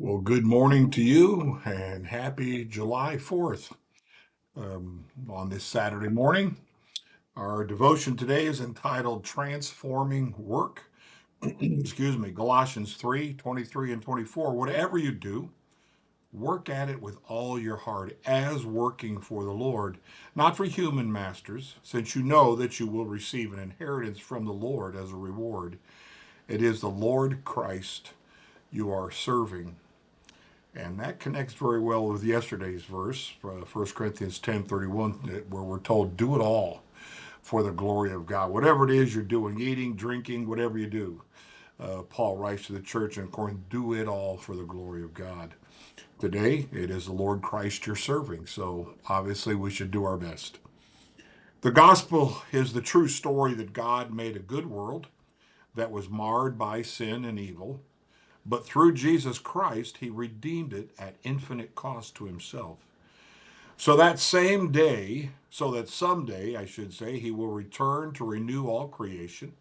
Well, good morning to you and happy July 4th. On this Saturday morning, our devotion today is entitled Transforming Work. Excuse me, Colossians 3:23 and 24. Whatever you do, work at it with all your heart, as working for the Lord, not for human masters, since you know that you will receive an inheritance from the Lord as a reward. It is the Lord Christ you are serving. And that connects very well with yesterday's verse, 1 Corinthians 10:31, where we're told, do it all for the glory of God. Whatever it is you're doing, eating, drinking, whatever you do, Paul writes to the church in Corinth, do it all for the glory of God. Today, it is the Lord Christ you're serving, so obviously we should do our best. The gospel is the true story that God made a good world that was marred by sin and evil, but through Jesus Christ, he redeemed it at infinite cost to himself. So that someday, I should say, he will return to renew all creation,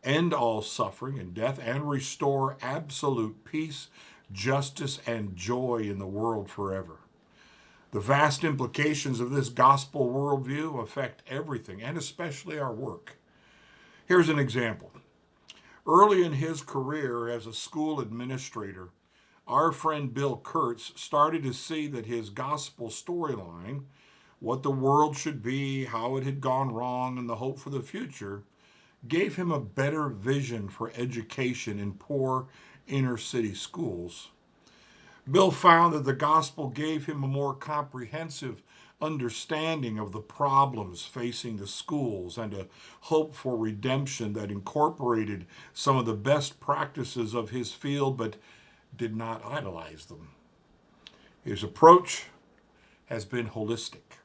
end all suffering and death, and restore absolute peace, justice, and joy in the world forever. The vast implications of this gospel worldview affect everything, and especially our work. Here's an example. Early in his career as a school administrator, our friend Bill Kurtz started to see that his gospel storyline, what the world should be, how it had gone wrong, and the hope for the future, gave him a better vision for education in poor inner city schools. Bill found that the gospel gave him a more comprehensive understanding of the problems facing the schools and a hope for redemption that incorporated some of the best practices of his field but did not idolize them. His approach has been holistic,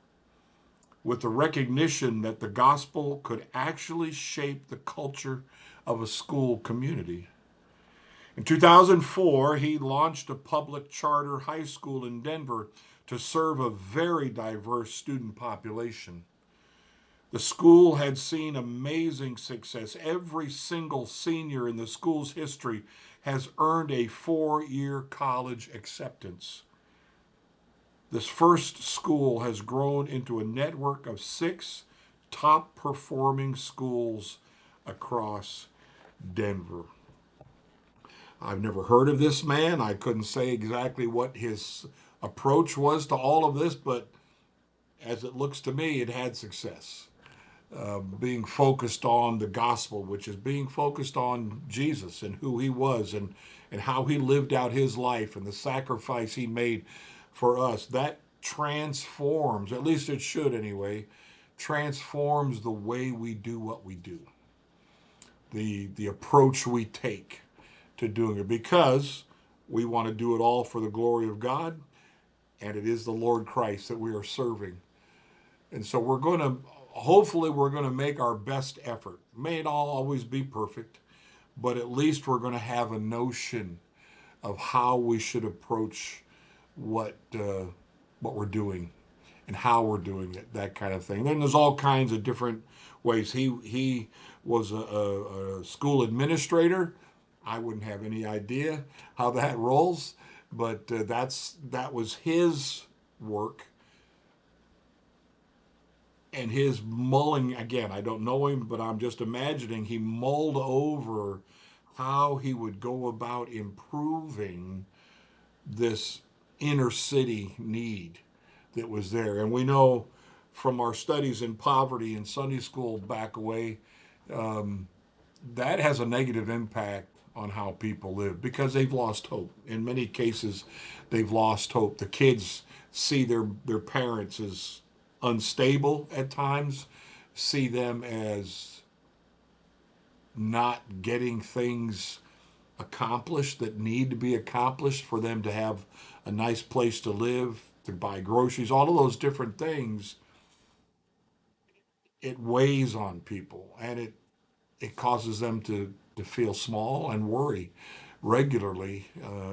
with the recognition that the gospel could actually shape the culture of a school community. In 2004, he launched a public charter high school in Denver to serve a very diverse student population. The school had seen amazing success. Every single senior in the school's history has earned a 4-year college acceptance. This first school has grown into a network of 6 top performing schools across Denver. I've never heard of this man. I couldn't say exactly what his approach was to all of this, but as it looks to me, it had success. Being focused on the gospel, which is being focused on Jesus and who he was and how he lived out his life and the sacrifice he made for us. That transforms, at least it should anyway, transforms the way we do what we do, the approach we take to doing it, because we want to do it all for the glory of God, and it is the Lord Christ that we are serving. And so hopefully, we're going to make our best effort. May not always be perfect, but at least we're going to have a notion of how we should approach what we're doing and how we're doing it, that kind of thing. Then there's all kinds of different ways. He was a school administrator. I wouldn't have any idea how that rolls, but that was his work and his mulling. Again, I don't know him, but I'm just imagining he mulled over how he would go about improving this inner city need that was there. And we know from our studies in poverty in Sunday school back away, that has a negative impact on how people live because they've lost hope. In many cases, they've lost hope. The kids see their parents as unstable at times, see them as not getting things accomplished that need to be accomplished for them to have a nice place to live, to buy groceries, all of those different things. It weighs on people and it causes them to feel small and worry regularly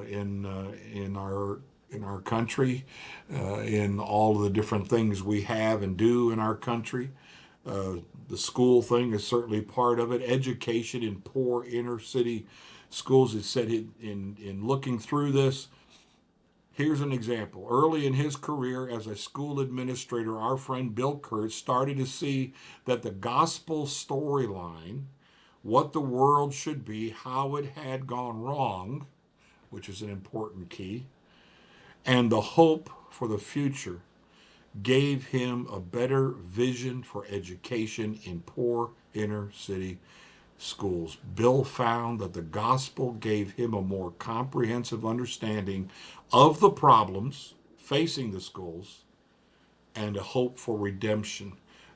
in our country, in all of the different things we have and do in our country. The school thing is certainly part of it. Education in poor inner city schools. It said in looking through this, Here's an example. Early in his career as a school administrator, our friend Bill Kurtz started to see that the gospel storyline, what the world should be, how it had gone wrong, which is an important key, and the hope for the future gave him a better vision for education in poor inner city schools. Bill found that the gospel gave him a more comprehensive understanding of the problems facing the schools and a hope for redemption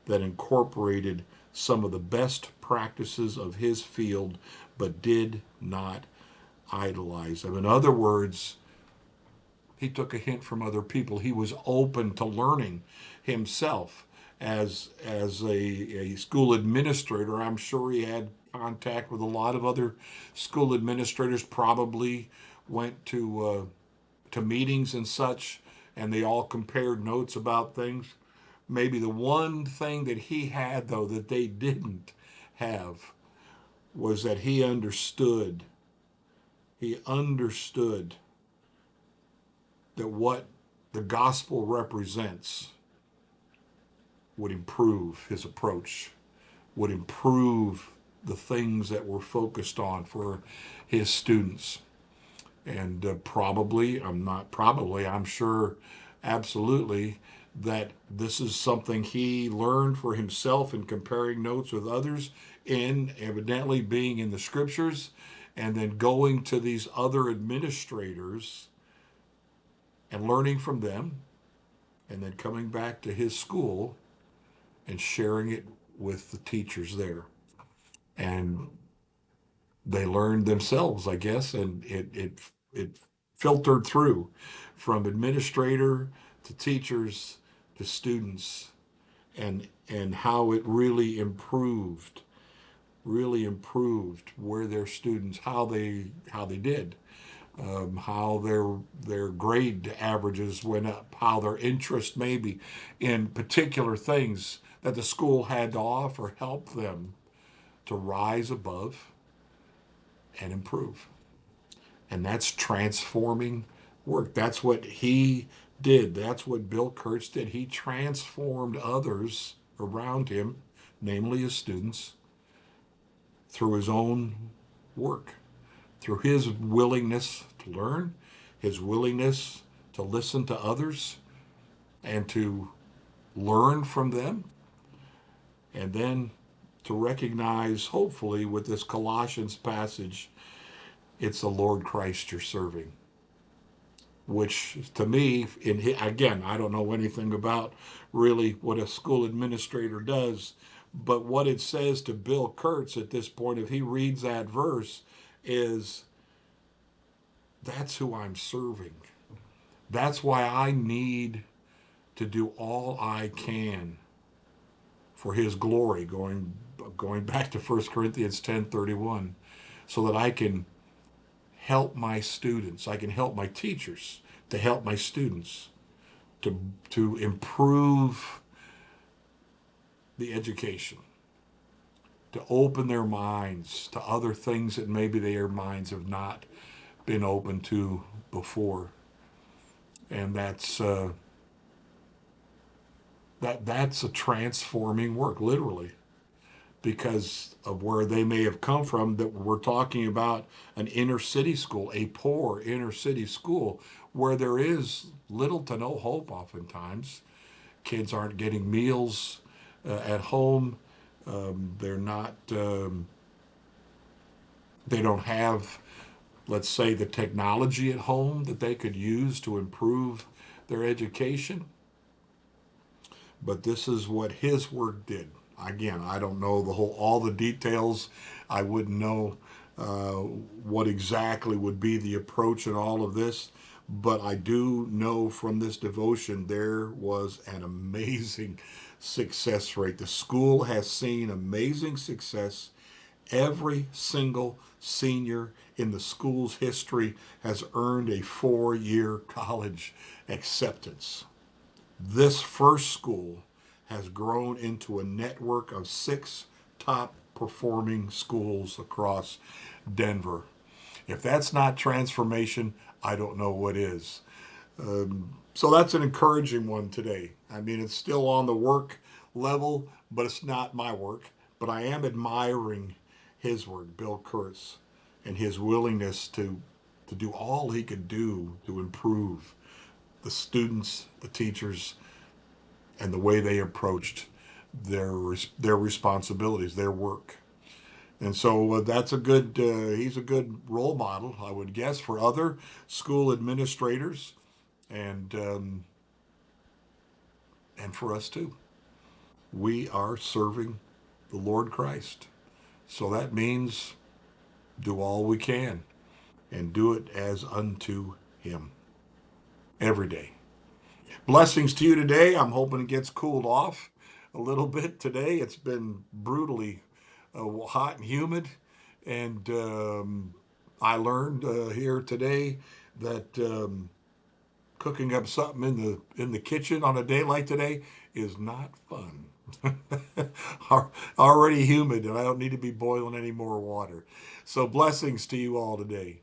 that incorporated some of the best practices of his field but did not idolize them. In other words, he took a hint from other people. He was open to learning himself as a school administrator. I'm sure he had contact with a lot of other school administrators. Probably went to meetings and such, and they all compared notes about things. Maybe the one thing that he had, though, that they didn't have was that he understood. He understood that what the gospel represents would improve his approach, would improve the things that were focused on for his students. And I'm sure, absolutely, that this is something he learned for himself in comparing notes with others, in evidently being in the scriptures, and then going to these other administrators and learning from them, and then coming back to his school and sharing it with the teachers there. And they learned themselves, I guess, and it filtered through from administrator to teachers to students, and how it really improved where their students, how they did, how their grade averages went up, how their interest maybe in particular things that the school had to offer helped them to rise above and improve. And that's transforming work. That's what he did. That's what Bill Kurtz did. He transformed others around him, namely his students, through his own work, through his willingness to learn, his willingness to listen to others and to learn from them, and then to recognize, hopefully, with this Colossians passage, it's the Lord Christ you're serving. Which to me, again, I don't know anything about really what a school administrator does, but what it says to Bill Kurtz at this point, if he reads that verse, is that's who I'm serving. That's why I need to do all I can for his glory, going back to 1 Corinthians 10:31, so that I can help my students, I can help my teachers to help my students to improve the education, to open their minds to other things that maybe their minds have not been open to before. And that's a transforming work, literally, because of where they may have come from. That we're talking about an inner city school, a poor inner city school, where there is little to no hope oftentimes. Kids aren't getting meals at home. They're not. They don't have, let's say, the technology at home that they could use to improve their education. But this is what his work did. Again, I don't know all the details. I wouldn't know what exactly would be the approach in all of this, but I do know from this devotion there was an amazing success rate. The school has seen amazing success. Every single senior in the school's history has earned a 4-year college acceptance. This first school has grown into a network of 6 top performing schools across Denver. If that's not transformation, I don't know what is. So that's an encouraging one today. I mean, it's still on the work level, but it's not my work. But I am admiring his work, Bill Kurtz, and his willingness to do all he could do to improve the students, the teachers, and the way they approached their responsibilities, their work. And so that's a good. He's a good role model, I would guess, for other school administrators, and and for us too. We are serving the Lord Christ, so that means do all we can and do it as unto Him every day. Blessings to you today. I'm hoping it gets cooled off a little bit today. It's been brutally hot and humid, and I learned here today that cooking up something in the kitchen on a day like today is not fun. Already humid, and I don't need to be boiling any more water. So blessings to you all today.